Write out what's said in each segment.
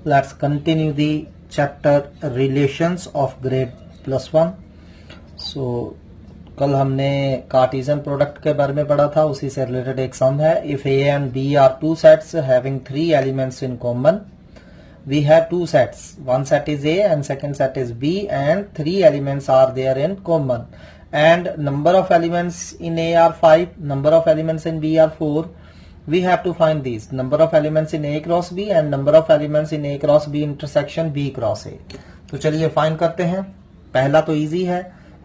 Let's continue the chapter relations of grade +1. So कल हमने Cartesian product के बारे में पढ़ा था, उसी से रिलेटेड एक सम है. If A and B are two sets having 3 elements in common, we have two sets, one set is A and second set is B, and 3 elements are there in common, and number of elements in A are 5, number of elements in B are 4. We have to find these number of elements in A cross B and number of elements in A cross B intersection B cross A. तो चलिए find करते हैं. पहला तो easy है.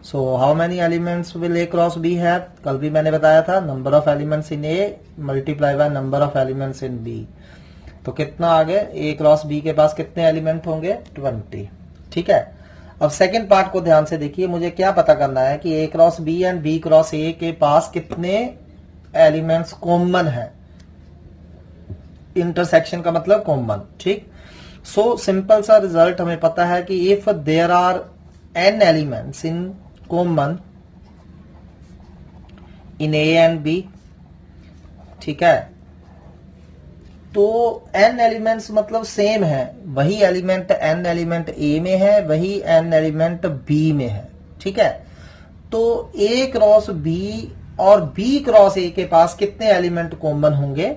So how many elements will A cross B have? कल भी मैंने बताया था, number of elements in A multiply by number of elements in B. तो कितना आ गया, A क्रॉस B के पास कितने एलिमेंट होंगे, 20. ठीक है. अब सेकंड पार्ट को ध्यान से देखिए. मुझे क्या पता करना है कि A cross B and B cross A के पास कितने एलिमेंट्स कॉमन है. इंटरसेक्शन का मतलब कॉमन. ठीक. सो सिंपल सा रिजल्ट हमें पता है कि if there are n elements in common in A and B, ठीक है, तो n एलिमेंट्स मतलब सेम है. वही एलिमेंट n एलिमेंट A में है, वही n एलिमेंट B में है. ठीक है. तो A क्रॉस B और B क्रॉस A के पास कितने एलिमेंट कॉमन होंगे,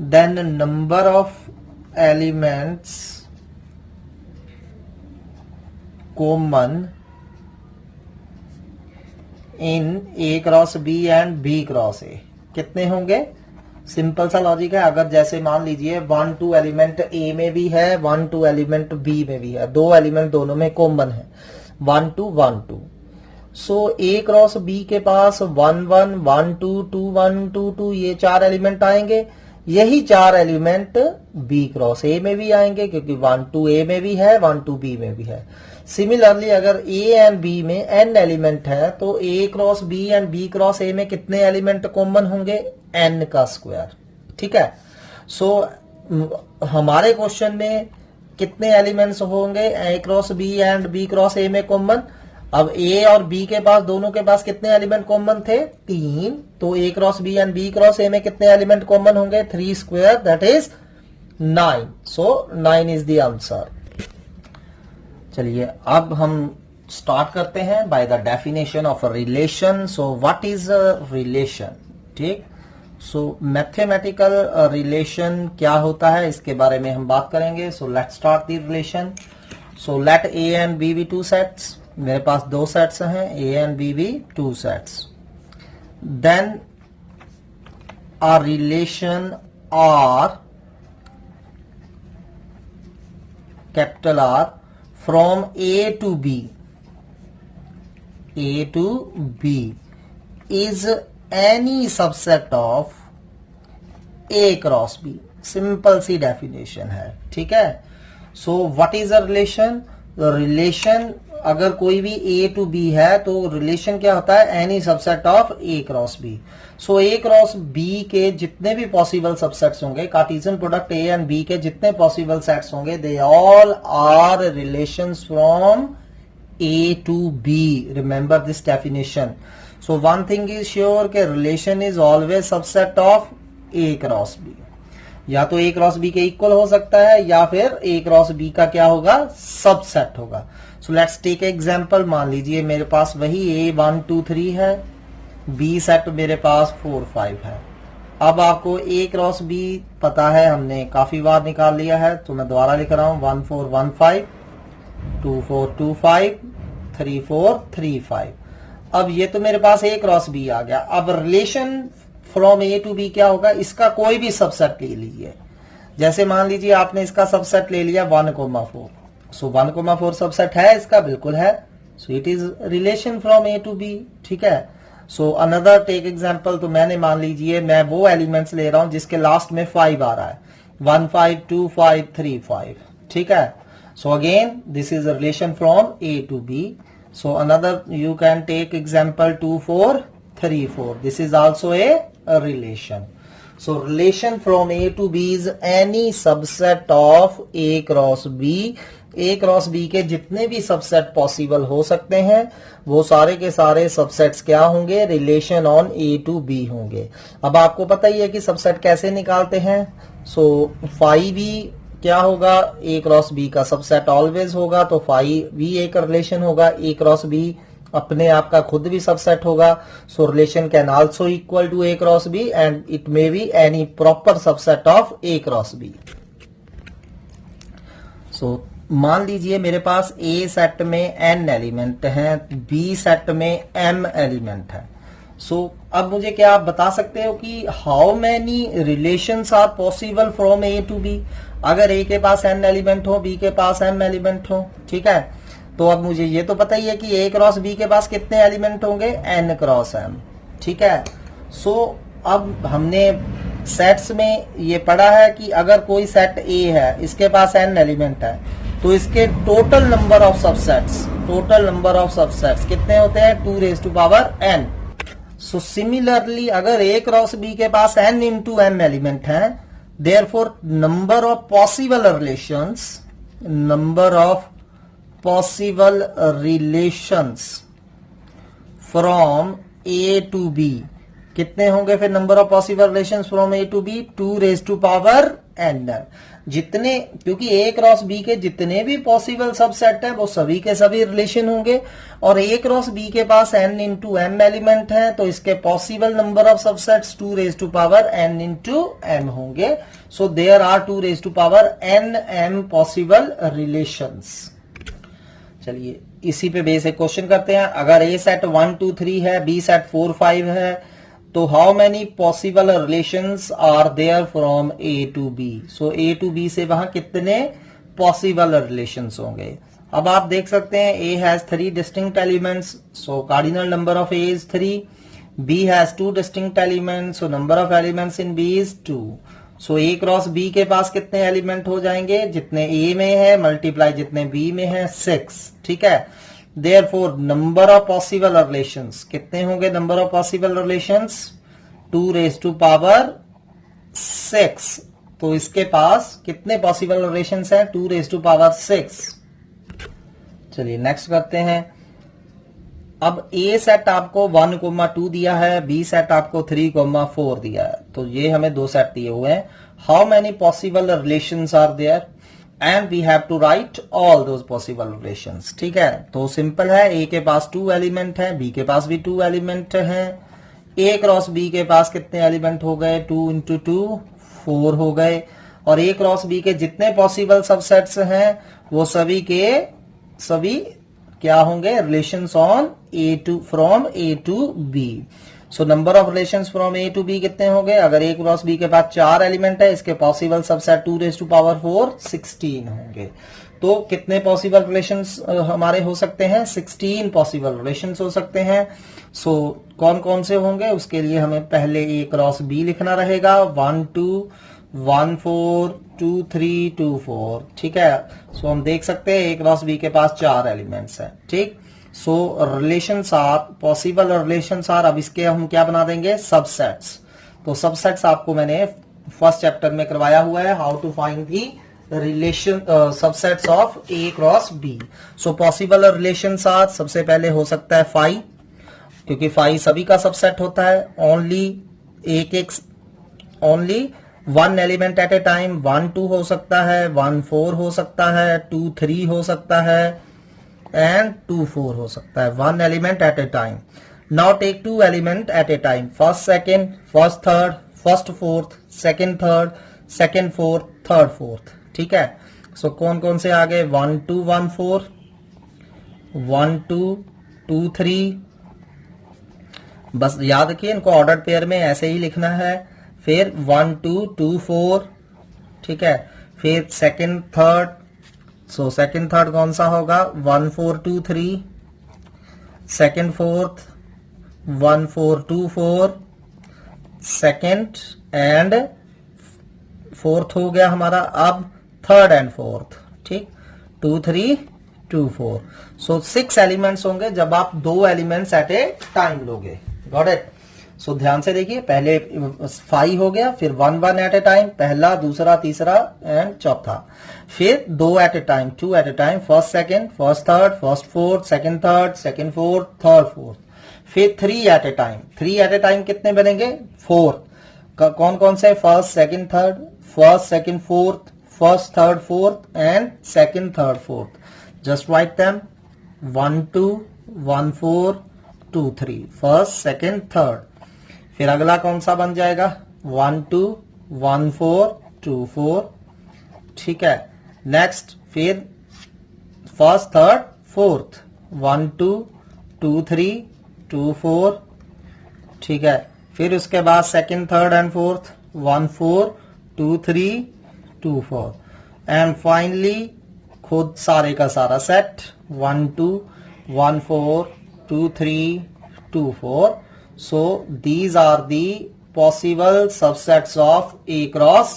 then number of elements common in A cross B and B cross A कितने होंगे. सिंपल सा लॉजिक है. अगर जैसे मान लीजिए 1 2 एलिमेंट A में भी है, 1 2 एलिमेंट B में भी है, 2 एलिमेंट दोनों में कॉमन है, 1 2 1 2. सो A क्रॉस B के पास 1 1 1 2 2 1 2 2 ये 4 एलिमेंट आएंगे. यही 4 एलिमेंट B क्रॉस A में भी आएंगे, क्योंकि 1 2 A में भी है, 1 2 B में भी है. सिमिलरली अगर A एंड B में n एलिमेंट है, तो A cross B and B cross A में कितने एलिमेंट कॉमन होंगे, n का स्क्वायर. ठीक है. सो हमारे क्वेश्चन में कितने एलिमेंट्स होंगे A cross B and B cross A में कॉमन. अब A और B के पास, दोनों के पास कितने एलिमेंट कॉमन थे, 3. तो A cross B and B cross A में कितने एलिमेंट कॉमन होंगे, 3 square, that is 9. So 9 is the answer. चलिए अब हम स्टार्ट करते हैं by the definition of relation. So what is relation. ठीक. सो मैथमेटिकल रिलेशन क्या होता है, इसके बारे में हम बात करेंगे. So let's start the relation. So let A and B be 2 sets. मेरे पास 2 सेट्स हैं, A and B be 2 sets. Then a relation R, capital R, from A to B, A to B is any subset of A cross B. Simple सी definition है. ठीक है. So what is a relation. Relation अगर कोई भी A to B है, तो relation क्या होता है, any subset of A cross B. So A cross B के जितने भी पॉसिबल सबसेट्स होंगे, Cartesian product A and B के जितने पॉसिबल सेट्स होंगे, they all are relations from A to B. Remember this definition. So one thing is sure के relation is always subset of A cross B. या तो A cross B के equal हो सकता है, या फिर A क्रॉस B का क्या होगा, सबसेट होगा. So let's take example. मान लीजिए मेरे पास वही A 1 2 3 है, B सेट मेरे पास 4 5 है. अब आपको A क्रॉस B पता है, हमने काफी बार निकाल लिया है, तो मैं दोबारा लिख रहा हूं. 1 4 1 5, 2 4 2 5, 3 4 3 5. अब ये तो मेरे पास A क्रॉस B आ गया. अब relation from A to B क्या होगा, इसका कोई भी सबसेट ले लीजिए. जैसे मान लीजिए आपने इसका सबसेट ले लिया 1,4. सो 1,4 सबसेट है इसका, बिल्कुल है. So it is relation from A to B. ठीक है. So another take example. तो मैंने मान लीजिए मैं वो एलिमेंट्स ले रहा हूं जिसके लास्ट में 5 आ रहा है, 1 5 2 5 3 5. ठीक है. So again this is relation from A to B. So another you can take example 2 4 3 4. This is also a relation. So relation from A to B is any subset of A cross B. A cross B के जितने भी subset possible हो सकते हैं, वो सारे के सारे सबसेट्स क्या होंगे, relation on A to B होंगे. अब आपको पता ही है कि सबसेट कैसे निकालते हैं. सो 5 भी क्या होगा, ए क्रॉस बी का सबसेट ऑलवेज होगा, तो फाइव भी एक रिलेशन होगा, ए क्रॉस बी अपने आप का खुद भी सबसेट होगा, so relation can also equal to A cross B and it may be any proper subset of A cross B. So मान लीजिए मेरे पास ए सेट में n एलिमेंट हैं, बी सेट में m एलिमेंट है। सो अब मुझे क्या आप बता सकते हो कि how many relations are possible from A to B. अगर ए के पास n एलिमेंट हो, बी के पास m एलिमेंट हो, ठीक है, तो अब मुझे ये तो पता ही है कि ए क्रॉस बी के पास कितने एलिमेंट होंगे, n क्रॉस m, ठीक है। सो अब हमने सेट्स में ये पढ़ा है कि अगर कोई सेट ए है, इसके पास n एलिमेंट है, तो इसके टोटल नंबर ऑफ सबसेट्स कितने होते हैं, 2 raise to power n। So similarly अगर ए क्रॉस बी के पास n इंटू m एलिमेंट है, therefore number of possible relations from A to B कितने होंगे, फिर number of possible relations from A to B 2 raise to power n। जितने, क्योंकि ए cross B के जितने भी पॉसिबल सबसेट है वो सभी के सभी रिलेशन होंगे, और ए क्रॉस बी के पास n इंटू m एलिमेंट है, तो इसके possible number of subsets 2 raise to power n into m होंगे। So there are 2 raise to power n m possible relations. चलिए इसी पे बेस एक क्वेश्चन करते हैं। अगर ए सेट 1 2 3 है, बी सेट 4 5 है, तो how many possible relations are there from A to B. So A to B से वहां कितने पॉसिबल रिलेशंस होंगे। अब आप देख सकते हैं A has 3 distinct elements, so cardinal number of A is 3, B has 2 distinct elements, so number of elements in B is 2। So A cross B के पास कितने एलिमेंट हो जाएंगे, जितने ए में है मल्टीप्लाई जितने बी में है 6, ठीक है। Therefore, number of possible relations कितने होंगे, number of possible relations 2 raise to power 6। तो इसके पास कितने पॉसिबल रिलेशंस हैं, 2 रेज टू पावर 6। चलिए नेक्स्ट करते हैं। अब ए सेट आपको 1,2 दिया है, बी सेट आपको 3,4 दिया है, तो ये हमें 2 सेट दिए हुए हैं। How many possible relations are there and we have to write all those possible relations, ठीक है। तो सिंपल है, ए के पास 2 एलिमेंट है, बी के पास भी 2 एलिमेंट हैं। ए क्रॉस बी के पास कितने एलिमेंट हो गए, 2 इंटू 2 4 हो गए, और ए क्रॉस बी के जितने पॉसिबल सबसेट्स हैं वो सभी के सभी क्या होंगे, relations on A to from A to B. So number of relations from A to B कितने हो गए, अगर ए क्रॉस बी के पास 4 एलिमेंट है, इसके possible subset 2 raise to power 4 16 होंगे। तो कितने पॉसिबल रिलेशंस हमारे हो सकते हैं, 16 पॉसिबल रिलेशंस हो सकते हैं। सो कौन कौन से होंगे, उसके लिए हमें पहले ए क्रॉस बी लिखना रहेगा, 1 2 1 4 2 3 2 4, ठीक है। सो हम देख सकते हैं ए क्रॉस बी के पास 4 एलिमेंट्स हैं, ठीक। So relations are possible relations are, अब इसके हम क्या बना देंगे, सबसेट्स। तो सबसेट्स आपको मैंने फर्स्ट चैप्टर में करवाया हुआ है, how to find the relation subsets of A cross B. So possible relations are, सबसे पहले हो सकता है 5, क्योंकि 5 सभी का सबसेट होता है। Only 1 element at a time, 1 2 हो सकता है, 1 4 हो सकता है, 2 3 हो सकता है एंड 2 4 हो सकता है, 1 element at a time. Now take 2 element at a time, first second, first third, first fourth, second third, second fourth, third fourth, ठीक है। सो कौन कौन से आ गए, 1 2 1 4, 1 2 2 3, बस याद रखिए इनको ऑर्डर पेयर में ऐसे ही लिखना है। फिर 1 2 2 4, ठीक है। फिर second third, so second third कौन सा होगा, 1 4 2 3, second fourth 1 4 2 4, second and fourth हो गया हमारा। अब थर्ड एंड फोर्थ, ठीक, 2 3 2 4। सो 6 एलिमेंट्स होंगे जब आप 2 एलिमेंट्स एट ए टाइम लोगे। Got it. सो ध्यान से देखिए, पहले 5 हो गया, फिर 1 1 एट ए टाइम, पहला दूसरा तीसरा एंड चौथा। फिर 2 at a time, 2 at a time, first second, first third, first fourth, second third, second fourth, third fourth. फिर 3 at a time, 3 at a time कितने बनेंगे, 4। कौन कौन से, first second third, first second fourth, first, third, fourth, and second, third, fourth. Just write them. 1 2 1 4 2 3. First, second, third. फिर अगला कौन सा बन जाएगा? 1 2 1 4 2 4. ठीक है. नेक्स्ट फिर फर्स्ट, थर्ड, फोर्थ. 1 2 2 3 2 4. ठीक है. फिर उसके बाद second, third and fourth. 1 4 2 3 2 4. And finally खुद सारे का सारा set 1 2 1 4 2 3 2 4. So these are the possible subsets of A cross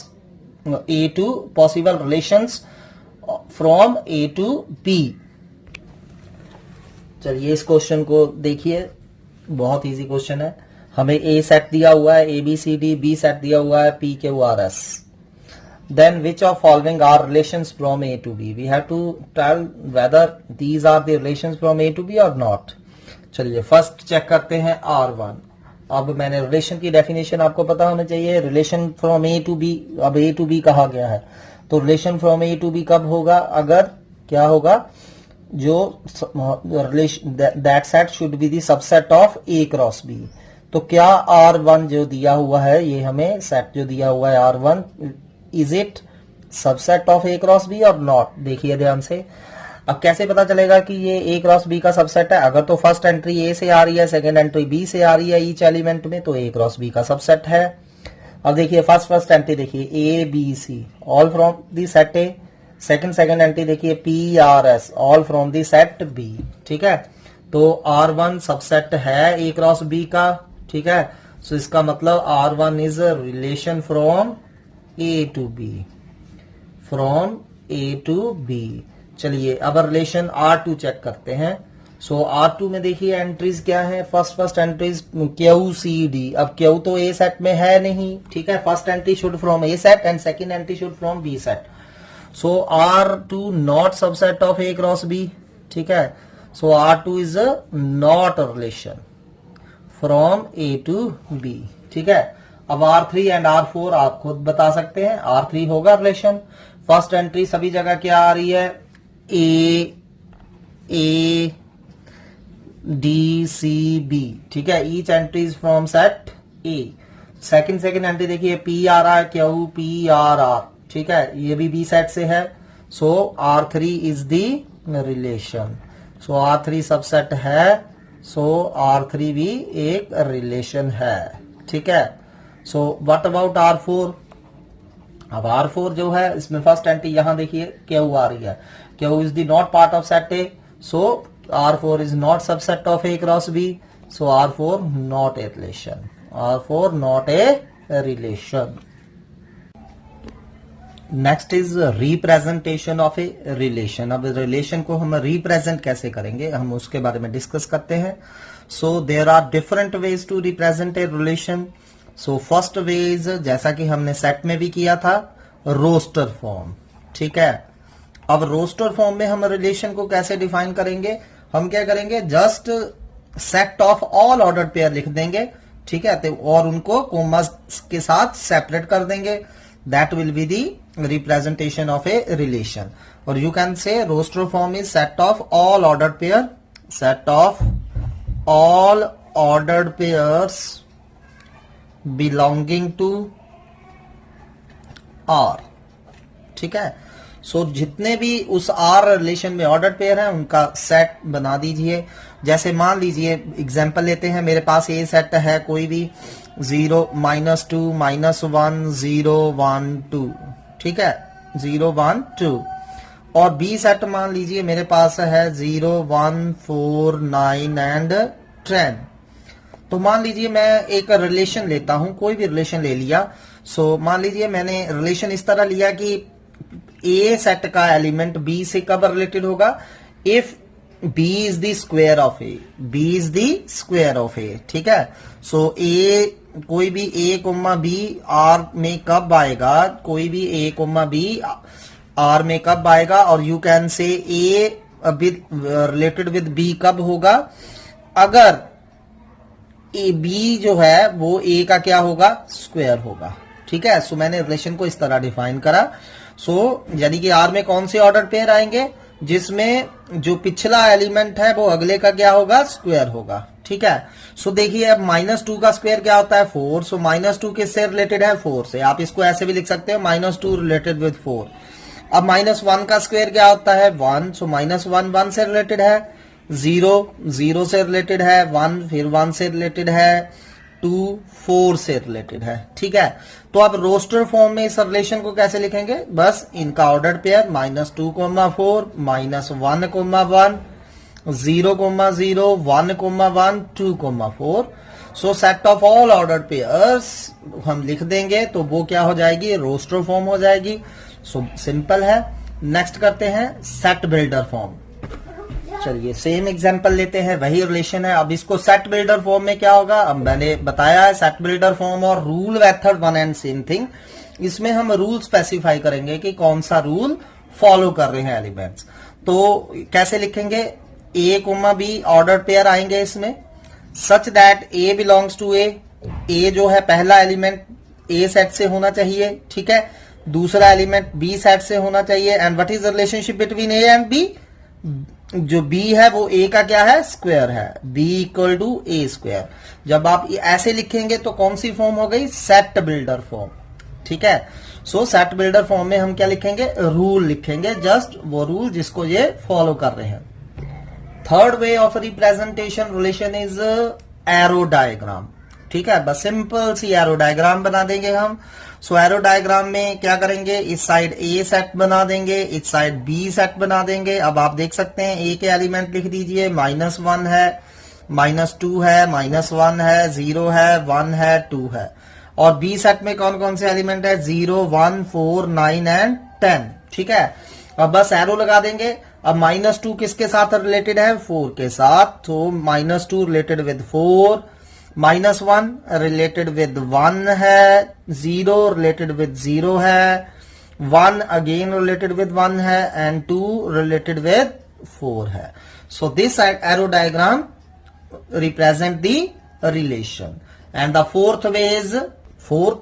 A to possible relations from A to B. चलिए इस क्वेश्चन को देखिए, बहुत इजी क्वेश्चन है. हमें A सेट दिया हुआ है, ABCD, B सेट दिया हुआ है, PQRS. Then which of following are relations from A to B? We have to tell whether these are the relations from A to B or not. चलिए first check करते हैं R1. अब मैंने relation की definition आपको पता होना चाहिए. Relation from A to B, अब A to B कहा गया है तो relation from A to B कब होगा? अगर क्या होगा, जो relation that set should be the subset of A cross B. तो क्या R1 जो दिया हुआ है, ये हमें सेट जो दिया हुआ है R1, is it subset of A cross B और नॉट? देखिए ध्यान से. अब कैसे पता चलेगा कि ये A क्रॉस B का सबसेट है? अगर तो फर्स्ट एंट्री A से आ रही है, सेकंड एंट्री B से आ रही है ईच एलिमेंट में, तो A क्रॉस B का सबसेट है. अब देखिए फर्स्ट एंट्री देखिए A B C all from the set A. Second entry देखिए P R S all from the set B. ठीक है. तो R1 सबसेट है A क्रॉस B का. ठीक है. सो इसका मतलब R1 is relation from A to B. From A to B. चलिए अब रिलेशन R2 चेक करते हैं. सो R2 में देखिए एंट्रीज क्या है. First entries QCD. अब Q तो A सेट में है नहीं. ठीक है. First entry should from A set and second entry should from B set. So R2 not subset of A cross B. ठीक है. सो R2 is not a relation from A to B. ठीक है. अब R3 एंड R4 आप खुद बता सकते हैं. R3 होगा रिलेशन. फर्स्ट एंट्री सभी जगह क्या आ रही है? A D C B. ठीक है. Each entry is from set A. Second entry देखिए P आ रहा है, Q P R R. ठीक है. ये भी B सेट से है. सो R3 is the relation. So R3 subset है. सो R3 भी एक रिलेशन है. ठीक है. So what about R4? अब R4 जो है इसमें फर्स्ट एंट्री यहां देखिए Q आ रही है. Q is the not part of set A. So R4 is not subset of A cross B. So R4 not a relation. R4 not a relation. Next is representation of a relation. अब relation को हम represent कैसे करेंगे, हम उसके बारे में discuss करते हैं. So there are different ways to represent a relation. So first ways, जैसा कि हमने सेट में भी किया था, रोस्टर फॉर्म. ठीक है. अब रोस्टर फॉर्म में हम रिलेशन को कैसे डिफाइन करेंगे? हम क्या करेंगे, just set of all ordered pair लिख देंगे. ठीक है. तो और उनको कोमास के साथ सेपरेट कर देंगे. That will be the representation of a relation. Or you can say roster form is set of all ordered pair, set of all ordered pairs belonging to R. ठीक है. सो जितने भी उस R रिलेशन में ordered pair हैं उनका set बना दीजिए. जैसे मान लीजिए एग्जांपल लेते हैं, मेरे पास A सेट है कोई भी 0 -2 -1 0 1 2. ठीक है. 0 1 2. और B सेट मान लीजिए मेरे पास है 0 1 4 9 एंड 10. तो मान लीजिए मैं एक रिलेशन लेता हूं, कोई भी रिलेशन ले लिया. सो मान लीजिए मैंने रिलेशन इस तरह लिया कि A सेट का एलिमेंट B से कब रिलेटेड होगा? If B is the square of A. B is the square of A. ठीक है. सो A, कोई भी A कोमा B R में कब आएगा, कोई भी A कोमा B R में कब आएगा? और you can say A with related with B कब होगा? अगर B जो है वो A का क्या होगा? स्क्वायर होगा. ठीक है. सो मैंने रिलेशन को इस तरह डिफाइन करा. सो यानी कि आर में कौन से ऑर्डर पेयर आएंगे, जिसमें जो पिछला एलिमेंट है वो अगले का क्या होगा, स्क्वायर होगा। ठीक है, सो देखिए अब -2 का स्क्वायर क्या होता है, 4। सो -2 किससे रिलेटेड है, 4 से। आप इसको ऐसे भी लिख सकते हो, -2 रिलेटेड विद 4। अब -1 का स्क्वायर क्या होता है, 1। सो -1 1 से रिलेटेड है, 0 0 से रिलेटेड है, 1 फिर 1 से रिलेटेड है, 2 4 से रिलेटेड है। ठीक है, तो अब रोस्टर फॉर्म में इस रिलेशन को कैसे लिखेंगे, बस इनका order pair -2, 4 -1, 1, 0, 0, 1, 1, 2, 4। So set of all order pairs हम लिख देंगे तो वो क्या हो जाएगी, रोस्टर फॉर्म हो जाएगी। सो सिंपल है। नेक्स्ट करते हैं सेट बिल्डर फॉर्म। चलिए सेम एग्जांपल लेते हैं, वही रिलेशन है। अब इसको सेट बिल्डर फॉर्म में क्या होगा, अब मैंने बताया है सेट बिल्डर फॉर्म और rule method one and same thing. इसमें हम रूल स्पेसिफाई करेंगे कि कौन सा रूल फॉलो कर रहे हैं एलिमेंट्स। तो कैसे लिखेंगे, A comma B order pair आएंगे इसमें, such that A belongs to A. A जो है पहला एलिमेंट ए सेट से होना चाहिए। ठीक है, दूसरा एलिमेंट बी सेट से होना चाहिए। And what is the relationship between A and B, जो बी है वो ए का क्या है, स्क्वायर है, B equal to A square. जब आप ऐसे लिखेंगे तो कौन सी फॉर्म हो गई, सेट बिल्डर फॉर्म। ठीक है, सो सेट बिल्डर फॉर्म में हम क्या लिखेंगे, रूल लिखेंगे, जस्ट वो रूल जिसको ये फॉलो कर रहे हैं। Third way of representation relation is arrow diagram. ठीक है, बस सिंपल सी एरो डायग्राम बना देंगे हम। सो एरो डायग्राम में क्या करेंगे, इस साइड ए सेट बना देंगे, इस साइड बी सेट बना देंगे। अब आप देख सकते हैं ए के एलिमेंट लिख दीजिए, -1 है, -2 है, -1 है, 0 है, 1 है, 2 है। और बी सेट में कौन कौन से एलिमेंट है, 0, 1, 4, 9 एंड 10। ठीक है, अब बस एरो लगा देंगे। अब -2 किसके साथ रिलेटेड है, 4 के साथ, तो -2 रिलेटेड विद 4, -1 रिलेटेड विद 1 है, 0 रिलेटेड विद 0 है, 1 अगेन रिलेटेड विद 1 है, एंड 2 रिलेटेड विद 4 है। So this arrow diagram represent the relation. And the fourth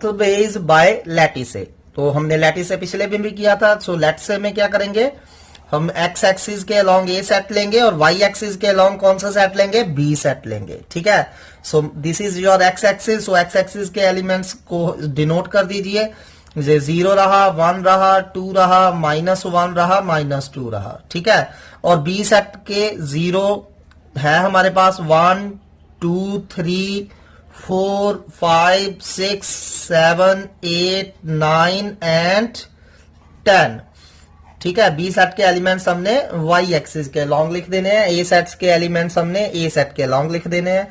way is by lattice. तो हमने लैटिसे पिछले भी किया था। सो लैटिसे में क्या करेंगे, हम एक्स एक्सिस के अलोंग ए सेट लेंगे और वाई एक्सिस के अलोंग कौन सा सेट लेंगे, बी सेट लेंगे। ठीक है, so this is your x axis. So x axis के एलिमेंट्स को डिनोट कर दीजिए, 0 रहा, 1 रहा, 2 रहा, -1 रहा, -2 रहा। ठीक है, और बी सेट के 0 है हमारे पास, 1, 2, 3, 4, 5, 6, 7, 8, 9 एंड 10। ठीक है, बी सेट के एलिमेंट्स हमने वाई एक्सिस के लॉन्ग लिख देने हैं, ए सेट्स के एलिमेंट्स हमने ए सेट के लॉन्ग लिख देने हैं।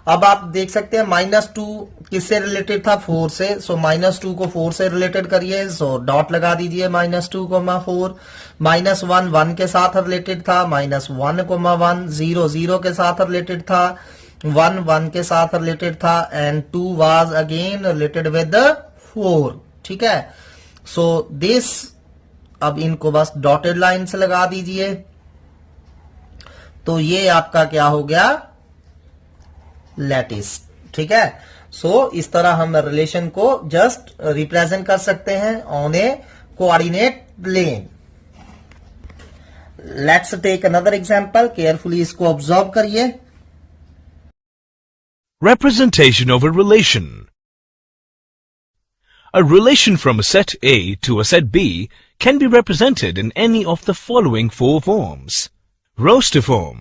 अब आप देख सकते हैं -2 किससे रिलेटेड था, 4 से। सो -2 को 4 से रिलेटेड करिए, सो डॉट लगा दीजिए, -2, 4। -1 1 के साथ रिलेटेड था, -1, 1, 0 0 के साथ रिलेटेड था, 1 1 के साथ रिलेटेड था, and 2 was again related with 4। ठीक है, सो दिस, अब इनको बस डॉटेड लाइन से लगा दीजिए, तो ये आपका क्या हो गया, लैटिस। ठीक है, सो इस तरह हम रिलेशन को जस्ट रिप्रेजेंट कर सकते हैं on a coordinate plane. Let's take another example, carefully इसको ऑब्जर्व करिए। Representation of a relation. A relation from a set A to a set B can be represented in any of the following four forms. Roster form.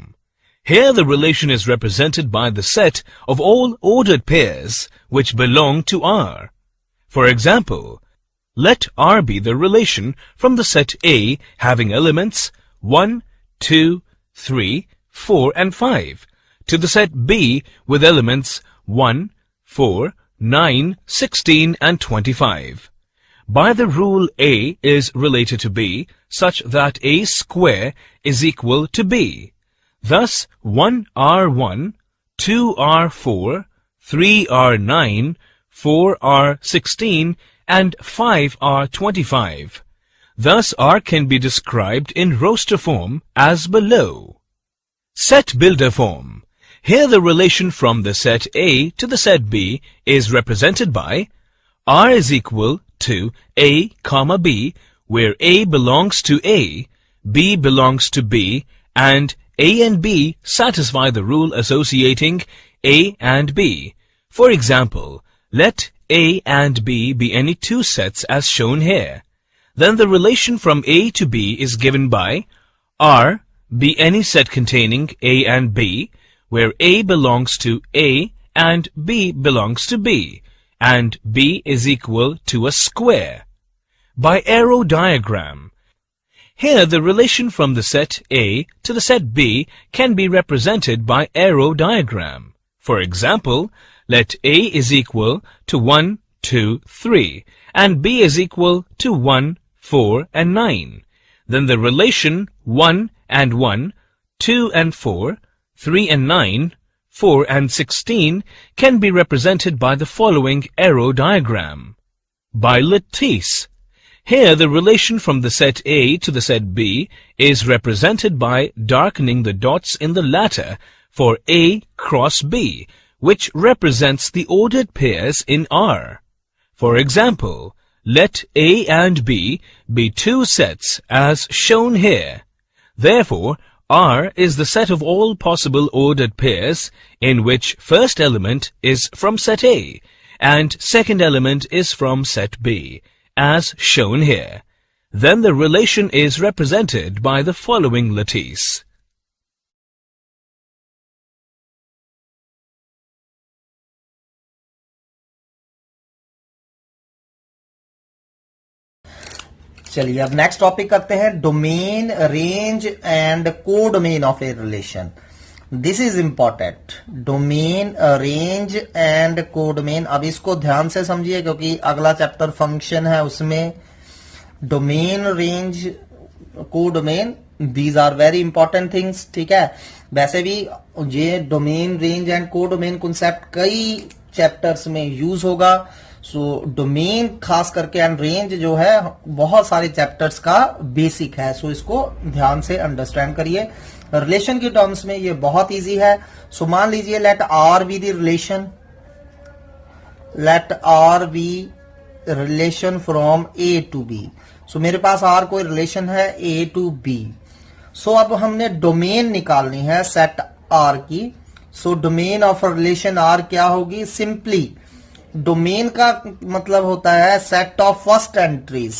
Here the relation is represented by the set of all ordered pairs which belong to R. For example, let R be the relation from the set A having elements 1, 2, 3, 4 and 5 to the set B with elements 1, 4, 9, 16 and 25. By the rule A is related to B such that A square is equal to B. Thus 1R1, 2R4, 3R9, 4R16 and 5R25. Thus R can be described in roster form as below. Set builder form. Here the relation from the set A to the set B is represented by R is equal to A, B where A belongs to A, B belongs to B, and A and B satisfy the rule associating A and B. For example, let A and B be any two sets as shown here. Then the relation from A to B is given by R be any set containing A and B, where A belongs to A and B belongs to B, and B is equal to a square. By arrow diagram. Here the relation from the set A to the set B can be represented by arrow diagram. For example, let A is equal to 1, 2, 3, and B is equal to 1, 4, and 9. Then the relation 1 and 1, 2 and 4, 3 and 9, 4 and 16 can be represented by the following arrow diagram. By lattice. Here the relation from the set A to the set B is represented by darkening the dots in the latter for A cross B, which represents the ordered pairs in R. For example, let A and B be two sets as shown here. Therefore, R is the set of all possible ordered pairs in which first element is from set A and second element is from set B, as shown here. Then the relation is represented by the following lattice. चलिए अब next topic करते हैं domain range and codomain of A relation. This is important. Domain range and codomain. अब इसको ध्यान से समझिए क्योंकि अगला चैप्टर फंक्शन है, उसमें domain range codomain these are very important things. ठीक है, वैसे भी ये domain range and codomain concept कई चैप्टर्स में यूज होगा. सो डोमेन खास करके एंड रेंज जो है बहुत सारे चैप्टर्स का बेसिक है. सो इसको ध्यान से अंडरस्टैंड करिए. रिलेशन की टर्म्स में ये बहुत इजी है. सो मान लीजिए let R be the relation. Let R be relation from A to B. So मेरे पास आर कोई रिलेशन है ए टू बी. सो अब हमने डोमेन निकालनी है सेट आर की. So domain of relation R क्या होगी? सिंपली डोमेन का मतलब होता है सेट ऑफ फर्स्ट एंट्रीज.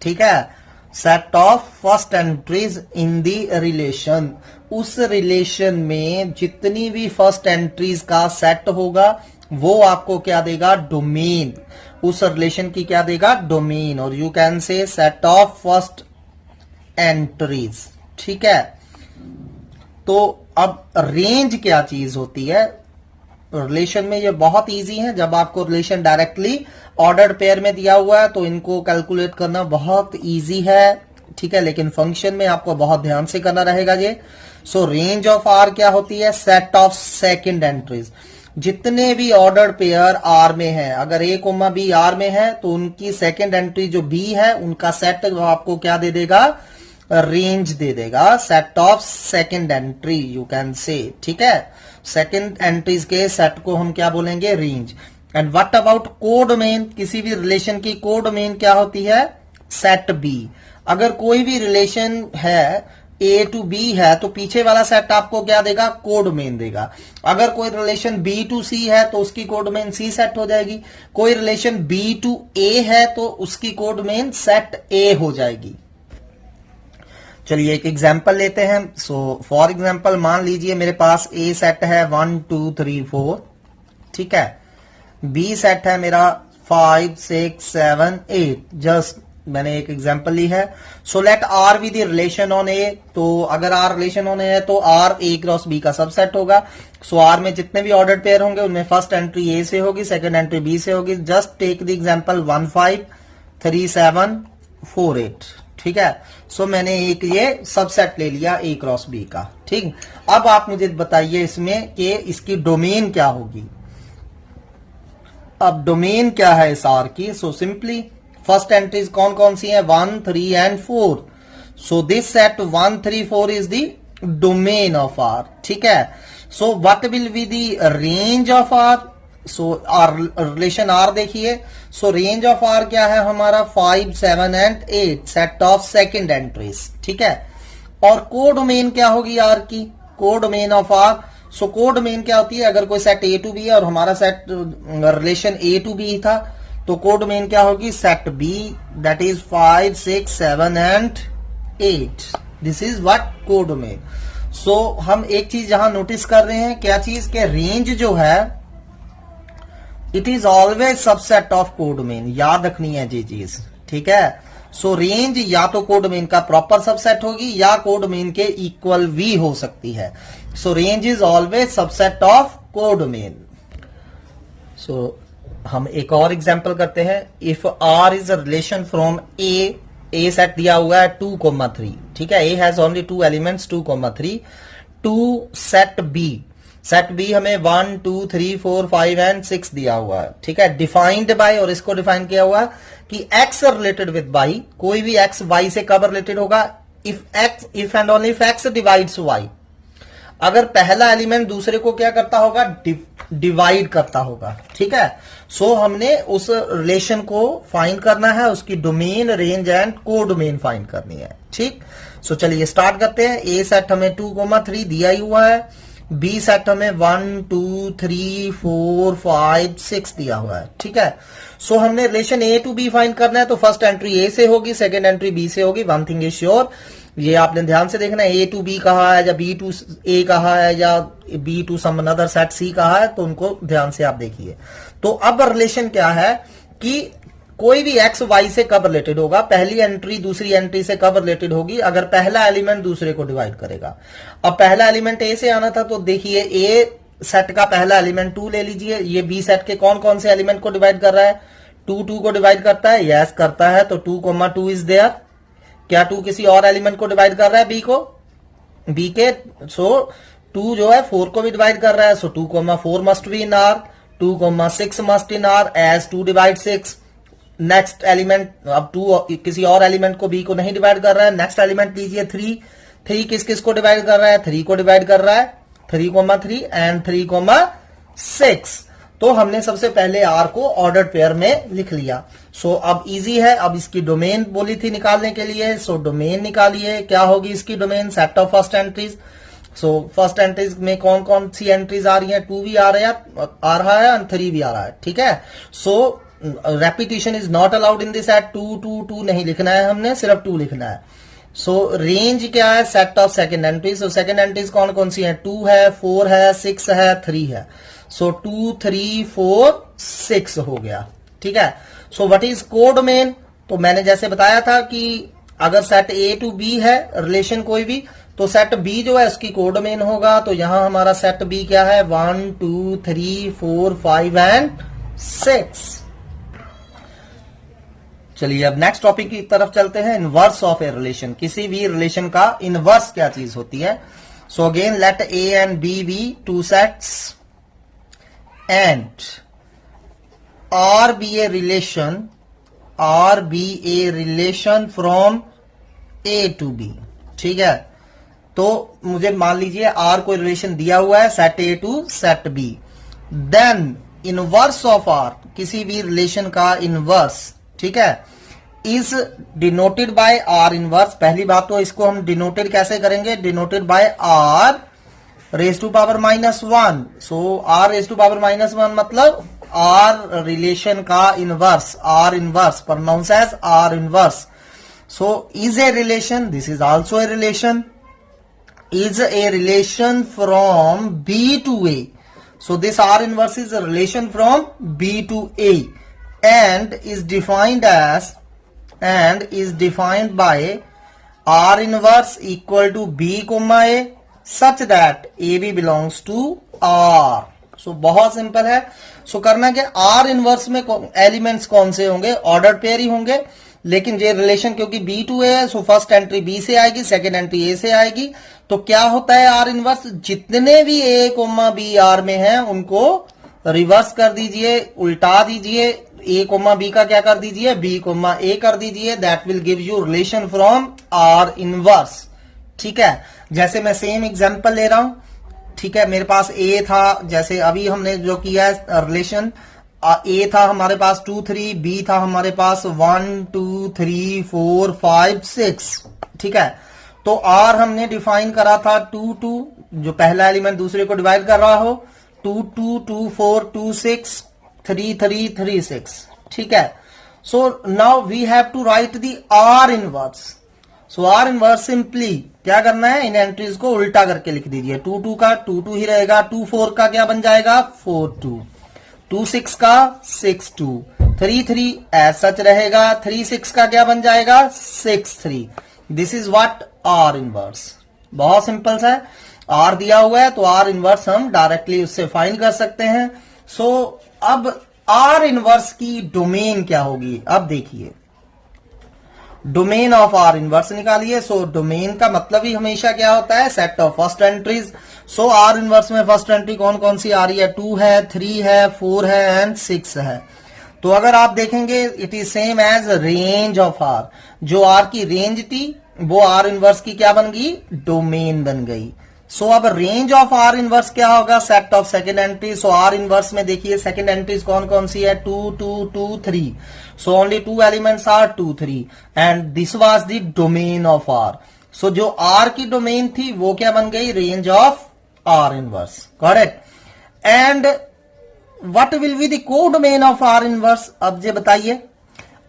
ठीक है, set of first entries in the relation. उस रिलेशन में जितनी भी फर्स्ट एंट्रीज का सेट होगा वो आपको क्या देगा? डोमेन. उस रिलेशन की क्या देगा? डोमेन. और you can say set of first entries. ठीक है, तो अब रेंज क्या चीज होती है रिलेशन में? ये बहुत इजी है. जब आपको रिलेशन डायरेक्टली ऑर्डर्ड पेयर में दिया हुआ है तो इनको कैलकुलेट करना बहुत इजी है. ठीक है, लेकिन फंक्शन में आपको बहुत ध्यान से करना रहेगा ये. सो रेंज ऑफ आर क्या होती है? Set of second entries. जितने भी ऑर्डर्ड पेयर आर में है, अगर ए कोमा बी आर में है तो उनकी सेकंड एंट्री जो बी है उनका सेट आपको क्या दे देगा? रेंज दे देगा. Set of second entry you can say. ठीक है, सेकंड एंट्रीज के सेट को हम क्या बोलेंगे? Range. And what about codomain? किसी भी रिलेशन की कोडोमेन क्या होती है? Set B. अगर कोई भी रिलेशन है ए टू बी है तो पीछे वाला सेट आपको क्या देगा? कोडोमेन देगा. अगर कोई रिलेशन बी टू सी है तो उसकी कोडोमेन सी सेट हो जाएगी. कोई रिलेशन बी टू ए है तो उसकी कोडोमेन सेट ए हो जाएगी. चलिए एक एग्जाम्पल लेते हैं. सो फॉर एग्जाम्पल मान लीजिए मेरे पास ए सेट है 1 2 3 4. ठीक है, बी सेट है मेरा 5 6 7 8. जस्ट मैंने एक एग्जाम्पल ली है. So let R be the relation on A. तो अगर आर रिलेशन ऑन ए है तो आर ए क्रॉस बी का सबसेट होगा. सो आर में जितने भी ऑर्डर पेयर होंगे उनमें फर्स्ट एंट्री ए से होगी, सेकंड एंट्री बी से होगी. Just take the example 1 5 3 7 4 8. ठीक है, सो मैंने एक ये सबसेट ले लिया ए क्रॉस बी का. ठीक, अब आप मुझे बताइए इसमें कि इसकी डोमेन क्या होगी. अब डोमेन क्या है इस आर की? सो सिंपली फर्स्ट एंट्रीज कौन कौन सी है? 1 3 and 4. So this set 1 3 4 is the domain of R. ठीक है, so what will be the range of R? So R relation R देखिए, सो रेंज ऑफ आर क्या है हमारा 5, 7 and 8 set of second entries, ठीक है। और कोडोमेन क्या होगी आर की, codomain of R, so codomain क्या होती है, अगर कोई सेट ए टू बी है और हमारा set relation A to B था, तो कोडोमेन क्या होगी, set B that is 5, 6, 7 and 8, this is what codomain. So हम एक चीज यहां नोटिस कर रहे हैं, क्या चीज के रेंज जो है it is always subset of codomain, याद रखनी है ये चीज, ठीक है। सो रेंज या तो कोडोमेन का प्रॉपर सबसेट होगी या कोडोमेन के इक्वल भी हो सकती है। So range is always subset of codomain. So हम एक और एग्जांपल करते हैं, if R is a relation from A set दिया हुआ है 2,3, ठीक है, A has only 2 elements 2,3 to set B हमें 1, 2, 3, 4, 5 एंड 6 दिया हुआ है, ठीक है, डिफाइंड बाय, और इसको डिफाइन किया हुआ है कि x रिलेटेड विद y, कोई भी x y से कब रिलेटेड होगा, if and only if x divides y, अगर पहला एलिमेंट दूसरे को क्या करता होगा, डिवाइड करता होगा, ठीक है। सो हमने उस रिलेशन को फाइंड करना है, उसकी domain, range and codomain find करनी है, ठीक। सो चलिए स्टार्ट करते हैं। ए सेट हमें 2,3 दिया ही हुआ है, बी सेट हमें 1, 2, 3, 4, 5, 6 दिया हुआ है, ठीक है। सो हमने relation A to B find करना है, तो फर्स्ट एंट्री ए से होगी, सेकेंड एंट्री बी से होगी। वन थिंग इज श्योर, ये आपने ध्यान से देखना है, ए टू बी कहा है या बी टू ए कहा है या B to some another set C कहा है, तो उनको ध्यान से आप देखिए। तो अब रिलेशन क्या है कि कोई भी एक्स वाई से कब रिलेटेड होगा, पहली एंट्री दूसरी एंट्री से कब रिलेटेड होगी, अगर पहला एलिमेंट दूसरे को डिवाइड करेगा। अब पहला एलिमेंट ए से आना था, तो देखिए ए सेट का पहला एलिमेंट 2 ले लीजिए, ये बी सेट के कौन कौन से एलिमेंट को डिवाइड कर रहा है, 2 को डिवाइड करता है, यस करता है, तो 2,2 इज देयर। क्या 2 किसी और एलिमेंट को डिवाइड कर रहा है, बी के, सो 2 जो है 4 को भी डिवाइड कर रहा है, so 2,4 must be in R, 2,6 must in R as 2 divide 6। Next element, अब 2 किसी और एलिमेंट को बी को नहीं डिवाइड कर रहा है, नेक्स्ट एलिमेंट लीजिए 3 किस किस को डिवाइड कर रहा है, 3 को डिवाइड कर रहा है, 3,3 एंड 3,6। तो हमने सबसे पहले आर को ऑर्डर्ड पेयर में लिख लिया। सो अब इजी है, अब इसकी डोमेन बोली थी निकालने के लिए, सो डोमेन निकालिए, क्या होगी इसकी domain, set of first entries. So first entries में कौन कौन सी एंट्रीज आ रही है, 2 भी आ रहा है एंड 3 भी आ रहा है, ठीक है। So repetition is not allowed in this set, 2 नहीं लिखना है हमने, सिर्फ 2 लिखना है। सो रेंज क्या है, set of second entries. So second entries कौन कौन सी है, 2 है, 4 है, 6 है, 3 है। सो 2, 3, 4, 6 हो गया, ठीक है। सो व्हाट इज कोडोमेन, तो मैंने जैसे बताया था कि अगर सेट ए टू बी है रिलेशन कोई भी, तो सेट बी जो है उसकी कोडोमेन होगा। तो यहां हमारा सेट बी क्या है, 1, 2, 3, 4, 5 एंड 6। चलिए अब नेक्स्ट टॉपिक की तरफ चलते हैं, इनवर्स ऑफ ए रिलेशन। किसी भी रिलेशन का इनवर्स क्या चीज होती है। So again let A and B be 2 sets and R be a relation from A to B, ठीक है। तो मुझे मान लीजिए R कोई रिलेशन दिया हुआ है set A to set B, then inverse of R, किसी भी रिलेशन का इनवर्स, ठीक है, is denoted by R inverse. पहली बात तो इसको हम डिनोटेड कैसे करेंगे, denoted by R raise to power -1। So R raise to power -1 मतलब R रिलेशन का inverse, R inverse pronounce as R inverse. So is a relation, this is also a relation, is a relation from B to A। So this R inverse is a relation from B to A and is defined by R inverse equal to B comma A such that AB belongs to R। So बहुत simple है। So करना क्या, R inverse में elements कौन से होंगे, ordered pair ही होंगे, लेकिन ये रिलेशन क्योंकि B to A है, सो फर्स्ट एंट्री B से आएगी, सेकेंड एंट्री A से आएगी। तो क्या होता है R इनवर्स, जितने भी A कोमा B R में हैं उनको रिवर्स कर दीजिए, उल्टा दीजिए, A कोमा B का क्या कर दीजिए, B कोमा A कर दीजिए, that will give you relation from R inverse, ठीक है। जैसे मैं सेम एग्जांपल ले रहा हूं, ठीक है, मेरे पास ए था, जैसे अभी हमने जो किया है रिलेशन, ए था हमारे पास 2 3, बी था हमारे पास 1 2 3 4 5 6, ठीक है। तो आर हमने डिफाइन करा था 2 2, जो पहला एलिमेंट दूसरे को डिवाइड कर रहा हो, 2 2 2 4 2 6 3 3 3 6, ठीक है। So now we have to write the R inverse. So R inverse simply क्या करना है, इन एंट्रीज को उल्टा करके लिख दीजिए। 2 2 का 2 2 ही रहेगा, 2 4 का क्या बन जाएगा 4 2, 2 6 का 6 2, 3 3 एज सच रहेगा, 3 6 का क्या बन जाएगा 6 3। This is what are inverse. बहुत सिंपल सा है, आर दिया हुआ है तो आर इनवर्स हम डायरेक्टली उससे फाइंड कर सकते हैं। सो अब आर इनवर्स की डोमेन क्या होगी, अब देखिए डोमेन ऑफ आर इनवर्स निकालिए। सो डोमेन का मतलब ही हमेशा क्या होता है, set of first entries. So R inverse में फर्स्ट एंट्री कौन कौन सी आ रही है, 2 है, 3 है, 4 है एंड 6 है। तो अगर आप देखेंगे it is same as range of R, जो आर की रेंज थी वो आर इनवर्स की क्या बन गई, डोमेन बन गई। सो अब रेंज ऑफ आर इनवर्स क्या होगा, set of second entry. So R inverse में देखिए सेकंड एंट्रीज कौन कौन सी है, 2 2 2 3। So only 2 elements are 2 3 and this was the domain of R. So जो आर की डोमेन थी वो क्या बन गई, range of R inverse, correct. And what will be the codomain of R inverse, अब ये बताइए।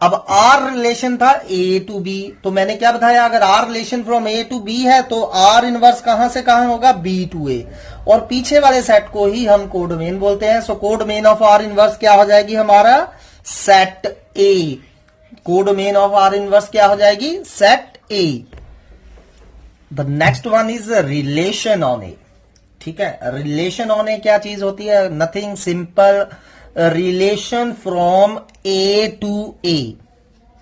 अब आर रिलेशन था ए टू बी, तो मैंने क्या बताया, अगर R relation from A to B है तो आर इनवर्स कहां से कहां होगा, बी टू ए, और पीछे वाले सेट को ही हम कोडोमेन बोलते हैं। So codomain of R inverse क्या हो जाएगी हमारा, set A. Codomain of R inverse क्या हो जाएगी, set A. The next one is relation on A, ठीक है। रिलेशन ऑन ए क्या चीज होती है, nothing, simple relation from A to A,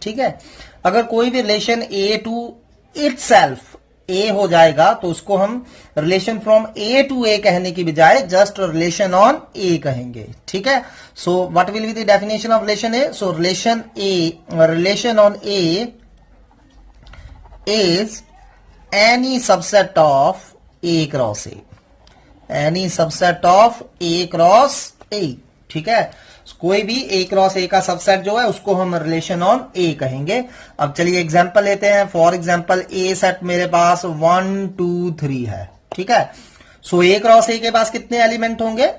ठीक है। अगर कोई भी relation A to itself A हो जाएगा तो उसको हम relation from A to A कहने की बजाय जस्ट रिलेशन ऑन ए कहेंगे, ठीक है। So what will be the definition of relation A, so relation on A is any subset of A cross A, any subset of A cross ए, ठीक है। कोई भी ए क्रॉस ए का सबसेट जो है उसको हम रिलेशन ऑन ए कहेंगे। अब चलिए एग्जांपल लेते हैं। फॉर एग्जांपल ए सेट मेरे पास 1 2 3 है, ठीक है। सो ए क्रॉस ए के पास कितने एलिमेंट होंगे,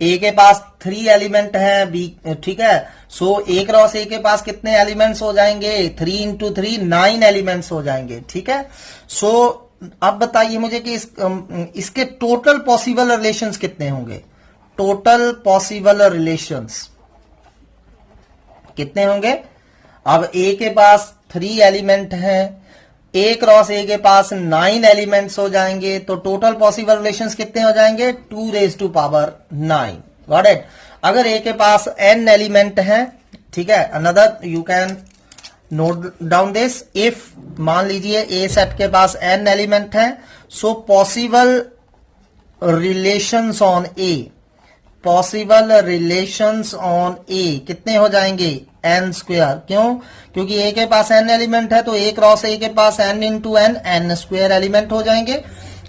ए के पास 3 एलिमेंट हैं, बी, ठीक है। सो ए क्रॉस ए के पास कितने एलिमेंट्स हो जाएंगे, 3 इंटू 3 9 एलिमेंट्स हो जाएंगे, ठीक है। सो अब बताइए मुझे कि इसके टोटल पॉसिबल रिलेशंस कितने होंगे, टोटल पॉसिबल रिलेशंस कितने होंगे। अब ए के पास 3 एलिमेंट हैं, ए क्रॉस ए के पास 9 एलिमेंट्स हो जाएंगे, तो टोटल पॉसिबल रिलेशंस कितने हो जाएंगे, 2 raised to power 9, got it. अगर ए के पास n एलिमेंट हैं, ठीक है, another you can note down this, if मान लीजिए ए सेट के पास n एलिमेंट हैं, so possible relations on A, possible relations on A कितने हो जाएंगे, n स्क्वायर। क्यों, क्योंकि ए के पास n एलिमेंट है तो ए क्रॉस ए के पास n into n, n square element हो जाएंगे,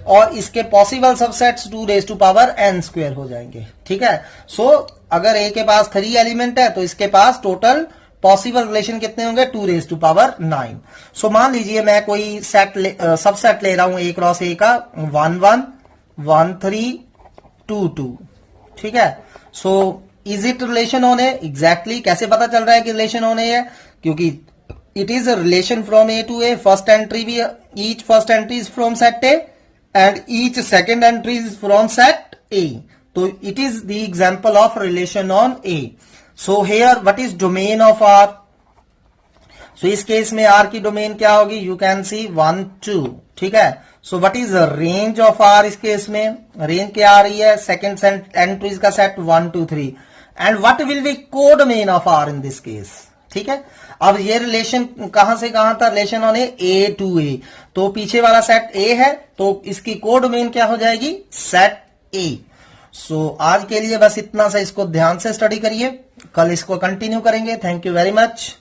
और इसके possible subsets 2 raised to power n square हो जाएंगे, ठीक है। सो अगर ए के पास 3 एलिमेंट है तो इसके पास टोटल पॉसिबल रिलेशन कितने होंगे, 2 raised to power 9। सो मान लीजिए मैं कोई सबसेट ले रहा हूं ए क्रॉस ए का 1 1 1 3 2 2, ठीक है। So is it relation on A, exactly कैसे पता चल रहा है कि रिलेशन ऑन ए है, क्योंकि it is a relation from A to A, first entry भी, each first entry is from set A and each second entry is from set A, तो it is the example of relation on A. So here what is domain of R, so इस case में are की domain क्या होगी, you can see 1 2, ठीक है। So what is range of R, इस case में रेंज क्या आ रही है, सेकंड एंट्रीज का set 1 2 3, and what will be codomain of R in this case, ठीक है। अब ये रिलेशन कहां से कहां था, relation on A to A, तो पीछे वाला सेट ए है तो इसकी कोडोमेन क्या हो जाएगी, सेट ए। सो आज के लिए बस इतना सा, इसको ध्यान से स्टडी करिए, कल इसको कंटिन्यू करेंगे। Thank you very much.